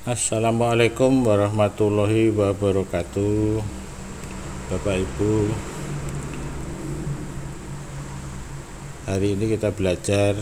Assalamualaikum warahmatullahi wabarakatuh. Bapak Ibu, hari ini kita belajar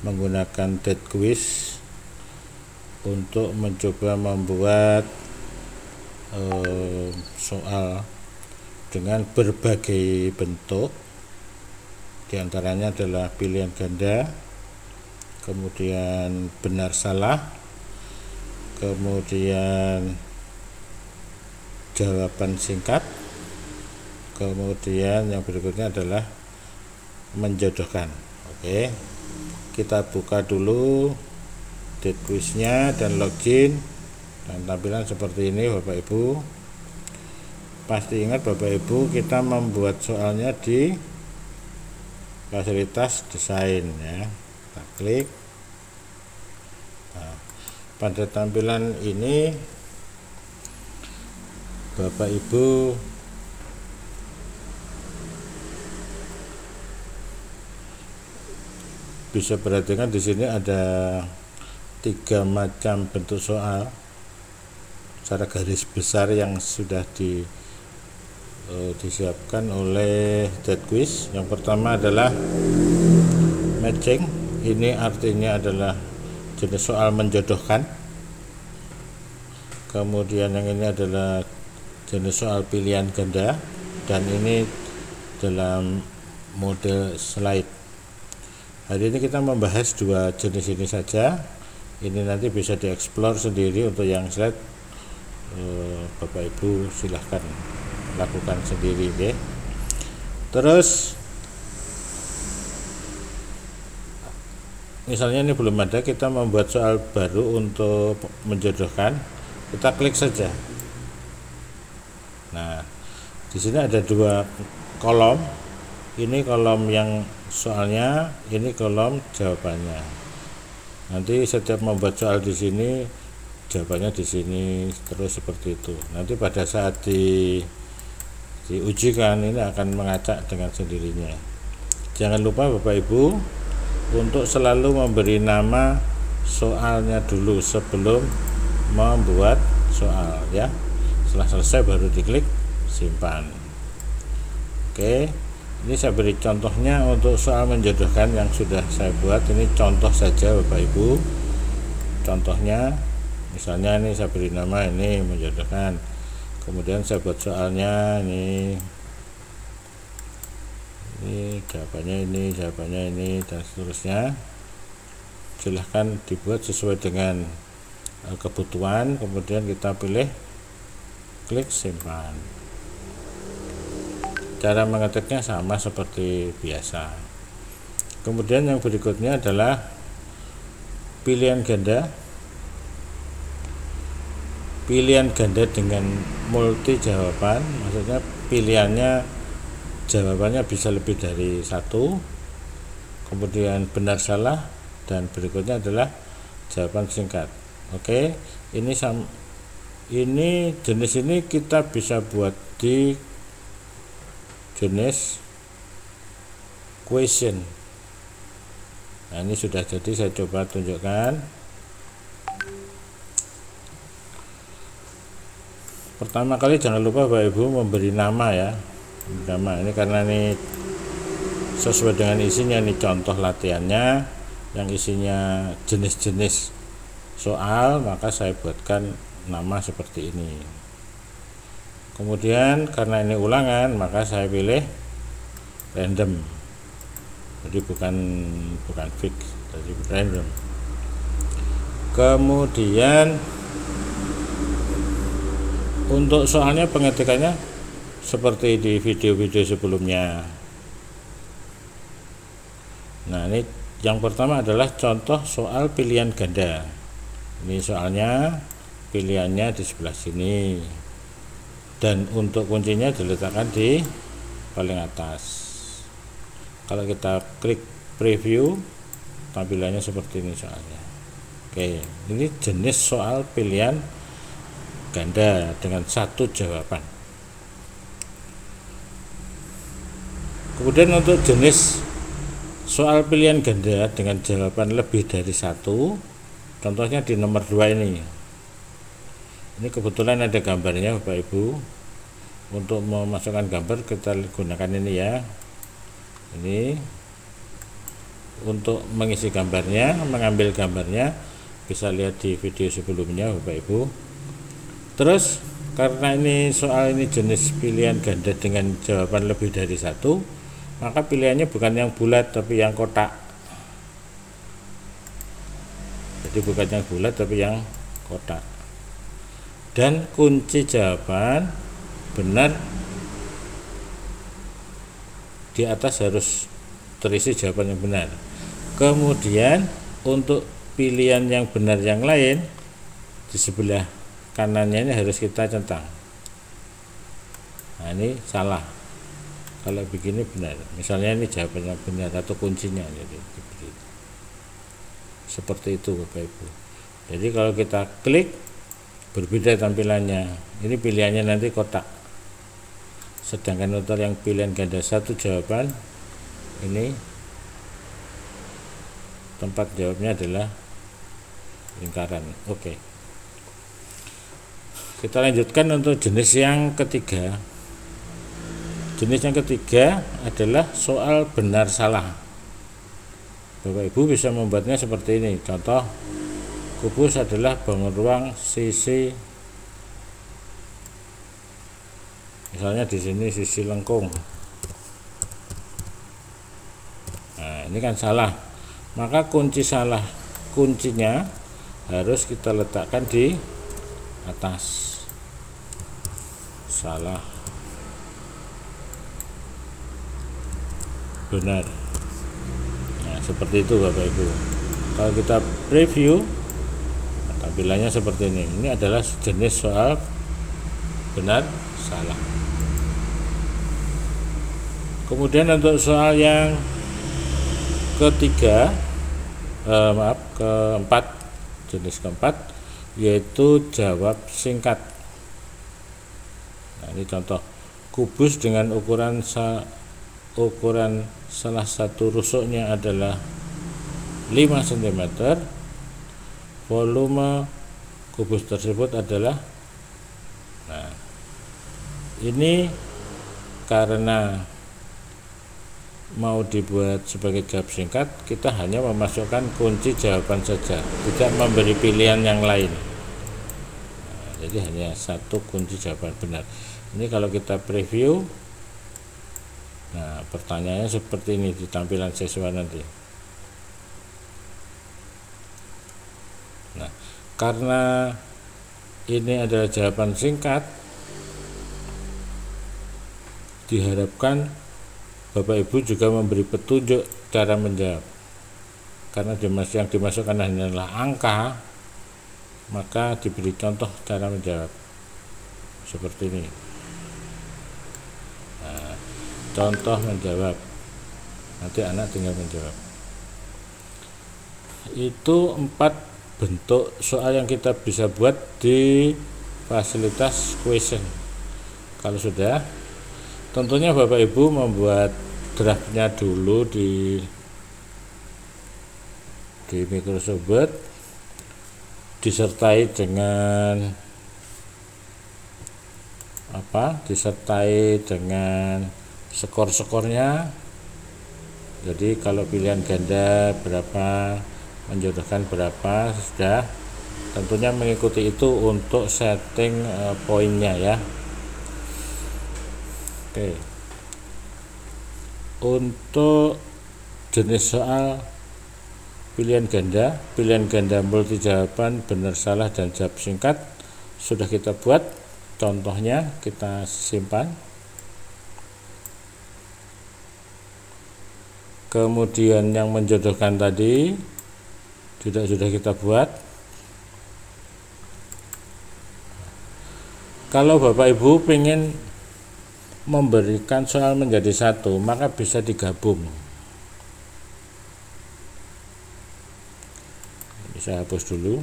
menggunakan dead quiz untuk mencoba membuat soal dengan berbagai bentuk. Di antaranya adalah pilihan ganda, kemudian benar salah, kemudian jawaban singkat, kemudian yang berikutnya adalah menjodohkan. Oke, kita buka dulu dead quiznya dan login, dan tampilan seperti ini. Bapak Ibu pasti ingat, Bapak Ibu, kita membuat soalnya di fasilitas desain ya. Kita klik. Pada tampilan ini Bapak Ibu bisa perhatikan di sini ada 3 macam bentuk soal secara garis besar yang sudah disiapkan oleh dead quiz. Yang pertama adalah matching. Ini artinya adalah jenis soal menjodohkan. Kemudian yang ini adalah jenis soal pilihan ganda, dan ini dalam model slide. Hari ini kita membahas 2 jenis ini saja. Ini nanti bisa dieksplor sendiri. Untuk yang slide Bapak Ibu silahkan lakukan sendiri ya. Terus misalnya ini belum ada, kita membuat soal baru untuk menjodohkan. Kita klik saja. Nah, di sini ada 2 kolom. Ini kolom yang soalnya, ini kolom jawabannya. Nanti setiap membuat soal di sini, jawabannya di sini, terus seperti itu. Nanti pada saat diujikan ini akan mengacak dengan sendirinya. Jangan lupa Bapak Ibu untuk selalu memberi nama soalnya dulu sebelum membuat soal ya. Setelah selesai baru diklik simpan. Oke, ini saya beri contohnya untuk soal menjodohkan yang sudah saya buat. Ini contoh saja Bapak Ibu. Contohnya misalnya ini saya beri nama ini menjodohkan. Kemudian saya buat soalnya ini jawabannya ini dan seterusnya. Silahkan dibuat sesuai dengan kebutuhan. Kemudian kita pilih klik simpan. Cara mengetiknya sama seperti biasa. Kemudian yang berikutnya adalah pilihan ganda. Pilihan ganda dengan multi jawaban, maksudnya jawabannya bisa lebih dari 1. Kemudian benar salah, dan berikutnya adalah jawaban singkat. Oke, ini jenis ini kita bisa buat di jenis question. Nah, ini sudah jadi, saya coba tunjukkan. Pertama kali jangan lupa Bapak Ibu memberi nama ya. Nama ini karena ini sesuai dengan isinya. Ini contoh latihannya yang isinya jenis-jenis soal, maka saya buatkan nama seperti ini. Kemudian karena ini ulangan, maka saya pilih random. Jadi bukan fix, jadi random. Kemudian untuk soalnya pengetikannya seperti di video-video sebelumnya. Nah, ini yang pertama adalah contoh soal pilihan ganda. Ini soalnya, pilihannya di sebelah sini, dan untuk kuncinya diletakkan di paling atas. Kalau kita klik preview, tampilannya seperti ini soalnya. Oke, ini jenis soal pilihan ganda dengan 1 jawaban. Kemudian untuk jenis soal pilihan ganda dengan jawaban lebih dari 1, contohnya di nomor 2 ini. Ini kebetulan ada gambarnya Bapak Ibu. Untuk memasukkan gambar kita gunakan ini ya. Ini untuk mengisi gambarnya, mengambil gambarnya bisa lihat di video sebelumnya Bapak Ibu. Terus karena ini soal ini jenis pilihan ganda dengan jawaban lebih dari satu, maka pilihannya bukan yang bulat tapi yang kotak. Jadi bukan yang bulat tapi yang kotak. Dan kunci jawaban benar di atas harus terisi jawaban yang benar. Kemudian untuk pilihan yang benar yang lain di sebelah kanannya ini harus kita centang. Nah, ini salah. Kalau begini benar. Misalnya ini jawabannya benar atau kuncinya, jadi seperti itu Bapak Ibu. Jadi kalau kita klik berbeda tampilannya. Ini pilihannya nanti kotak. Sedangkan untuk yang pilihan ganda satu jawaban ini tempat jawabnya adalah lingkaran. Oke. Kita lanjutkan untuk jenis yang ketiga. Jenis yang ketiga adalah soal benar salah. Bapak Ibu bisa membuatnya seperti ini. Contoh, kubus adalah bangun ruang sisi, misalnya di sini sisi lengkung. Nah, ini kan salah. Maka kunci salah, kuncinya harus kita letakkan di atas. Salah, benar. Nah, seperti itu Bapak Ibu. Kalau kita preview, tampilannya seperti ini. Ini adalah jenis soal benar salah. Kemudian untuk soal yang keempat, jenis keempat, yaitu jawab singkat. Nah, ini contoh, kubus dengan ukuran salah satu rusuknya adalah 5 cm. Volume kubus tersebut adalah, nah ini karena mau dibuat sebagai jawab singkat, kita hanya memasukkan kunci jawaban saja, tidak memberi pilihan yang lain. Nah, jadi hanya satu kunci jawaban benar. Ini kalau kita preview, nah pertanyaannya seperti ini di tampilan siswa nanti. Nah, karena ini adalah jawaban singkat, diharapkan Bapak Ibu juga memberi petunjuk cara menjawab. Karena yang dimasukkan hanyalah angka, maka diberi contoh cara menjawab seperti ini. Nah, contoh menjawab, nanti anak tinggal menjawab. Itu 4 bentuk soal yang kita bisa buat di fasilitas question. Kalau sudah, tentunya Bapak Ibu membuat draftnya dulu di Microsoft Word, disertai dengan skor-skornya. Jadi kalau pilihan ganda berapa, menjodohkan berapa, sudah tentunya mengikuti itu untuk setting poinnya ya. Oke. Untuk jenis soal pilihan ganda multi jawaban benar salah dan jawab singkat sudah kita buat, contohnya kita simpan. Kemudian yang menjodohkan tadi juga sudah kita buat. Kalau Bapak Ibu ingin memberikan soal menjadi satu, maka bisa digabung. Bisa hapus dulu.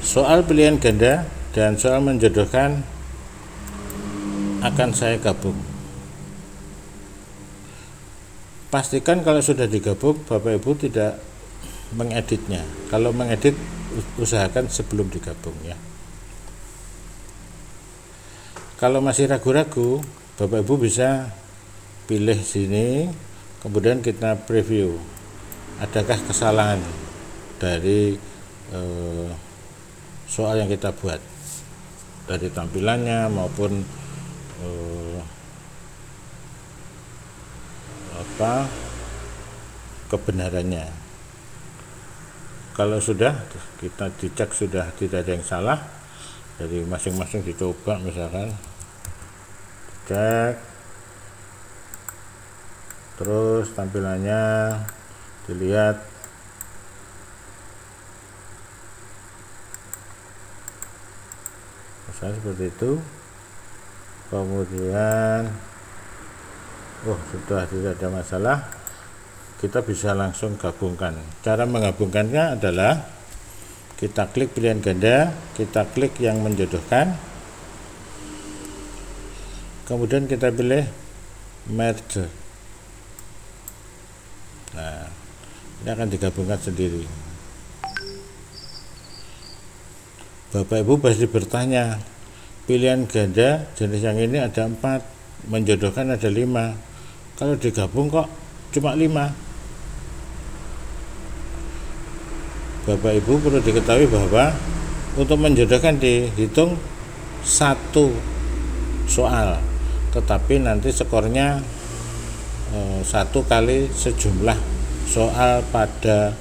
Soal pilihan ganda dan soal menjodohkan akan saya gabung. pastikan kalau sudah digabung Bapak Ibu tidak mengeditnya. Kalau mengedit usahakan sebelum digabung ya. Kalau masih ragu-ragu Bapak Ibu bisa pilih sini, kemudian kita preview adakah kesalahan dari soal yang kita buat, dari tampilannya maupun kebenarannya. Kalau sudah kita dicek sudah tidak ada yang salah, dari masing-masing dicoba, misalkan cek, terus tampilannya dilihat, misalnya seperti itu. Kemudian sudah tidak ada masalah, kita bisa langsung gabungkan. Cara menggabungkannya adalah kita klik pilihan ganda, kita klik yang menjodohkan, kemudian kita pilih merge. Nah, ini akan digabungkan sendiri. Bapak Ibu pasti bertanya, pilihan ganda jenis yang ini ada 4, menjodohkan ada 5, kalau digabung kok cuma 5? Bapak Ibu perlu diketahui bahwa untuk menjodohkan dihitung 1 soal, tetapi nanti skornya 1 kali sejumlah soal pada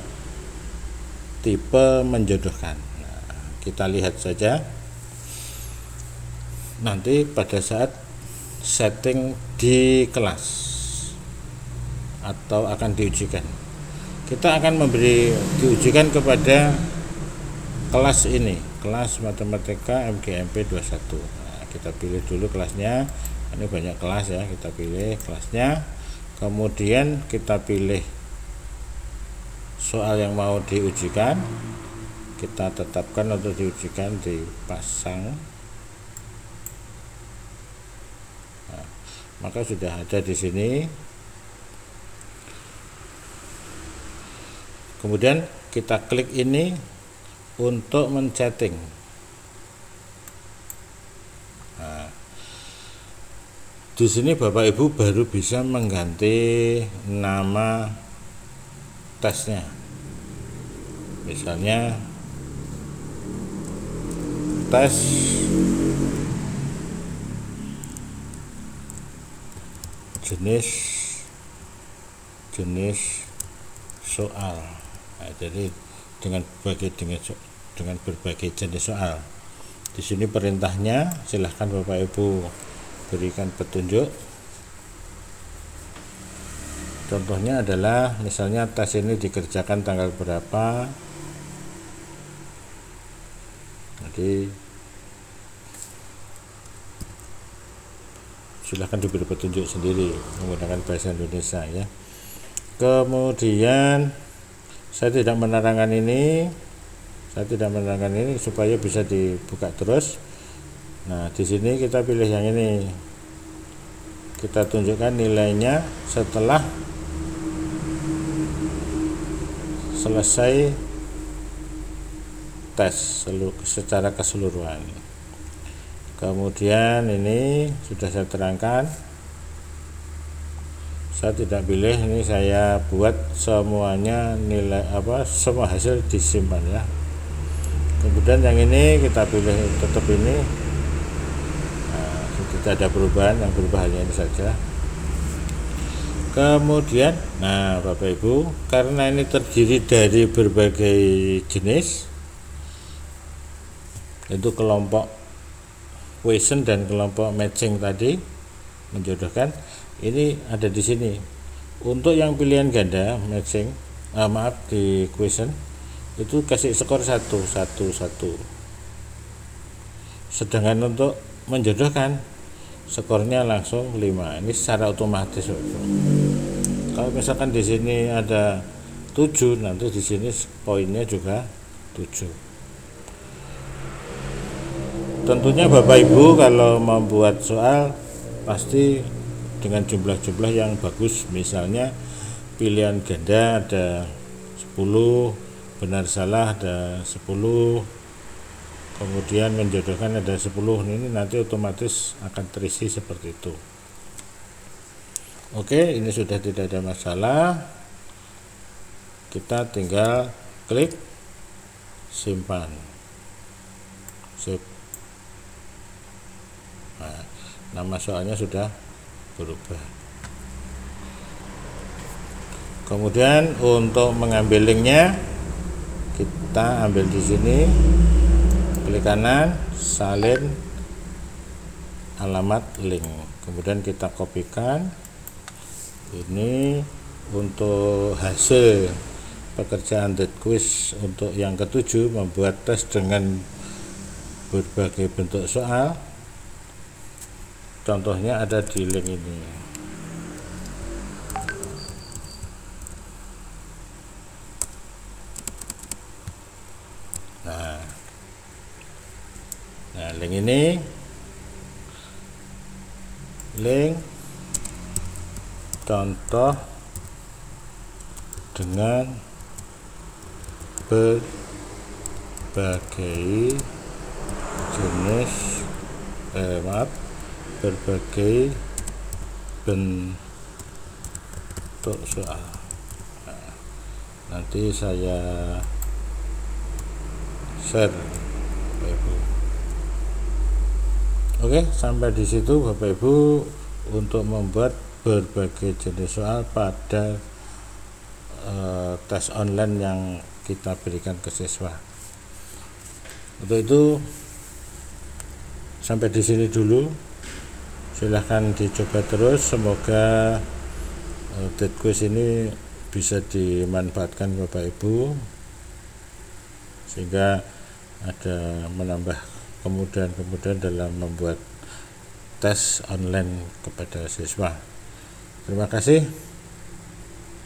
tipe menjodohkan. Nah, kita lihat saja nanti pada saat setting di kelas atau akan diujikan. Kita akan diujikan kepada kelas ini, kelas Matematika MGMP 21. Nah, kita pilih dulu kelasnya. Ini banyak kelas ya, kita pilih kelasnya. Kemudian kita pilih soal yang mau diujikan. Kita tetapkan untuk diujikan, dipasang. Nah, maka sudah ada di sini. Kemudian kita klik ini untuk men-setting. Nah, di sini Bapak Ibu baru bisa mengganti nama tesnya. Misalnya tes jenis soal. Nah, jadi dengan berbagai jenis soal. Di sini perintahnya silahkan Bapak Ibu berikan petunjuk. Contohnya adalah misalnya tes ini dikerjakan tanggal berapa. Jadi silahkan diberi petunjuk sendiri menggunakan bahasa Indonesia ya. Kemudian saya tidak menerangkan ini supaya bisa dibuka terus. Nah, di sini kita pilih yang ini. Kita tunjukkan nilainya setelah selesai tes secara keseluruhan. Kemudian ini sudah saya terangkan. Saya tidak pilih, ini saya buat semuanya nilai semua hasil disimpan ya. Kemudian yang ini kita pilih tetap ini. Nah, tidak ada perubahan, yang berubah hanya ini saja. Kemudian, nah Bapak Ibu, karena ini terdiri dari berbagai jenis, itu kelompok question dan kelompok matching tadi menjodohkan, ini ada di sini. Untuk yang pilihan ganda matching, di question itu kasih skor 1. Sedangkan untuk menjodohkan skornya langsung 5. Ini secara otomatis. Kalau misalkan di sini ada 7, nanti di sini poinnya juga 7. Tentunya Bapak Ibu kalau membuat soal pasti dengan jumlah-jumlah yang bagus, misalnya pilihan ganda ada 10, benar salah ada 10, kemudian menjodohkan ada 10. Ini nanti otomatis akan terisi seperti itu. Oke, ini sudah tidak ada masalah. Kita tinggal klik simpan, save. Nah, nama soalnya sudah berubah. Kemudian untuk mengambil linknya, kita ambil di sini, klik kanan, salin alamat link, kemudian kita kopikan. Ini untuk hasil pekerjaan TEDquiz untuk yang ke-7, membuat tes dengan berbagai bentuk soal. Contohnya ada di link ini. Nah, link ini link contoh dengan berbagai jenis berbagai bentuk soal. Nah, nanti saya share Bapak Ibu. Oke, sampai di situ Bapak Ibu untuk membuat berbagai jenis soal pada tes online yang kita berikan ke siswa. Untuk itu sampai di sini dulu. Silahkan dicoba terus. Semoga TEDquiz ini bisa dimanfaatkan Bapak Ibu, sehingga ada menambah kemudahan-kemudahan dalam membuat tes online kepada siswa. Terima kasih,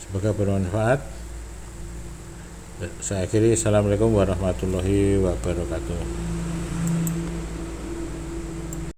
semoga bermanfaat. Saya akhiri. Assalamualaikum warahmatullahi wabarakatuh.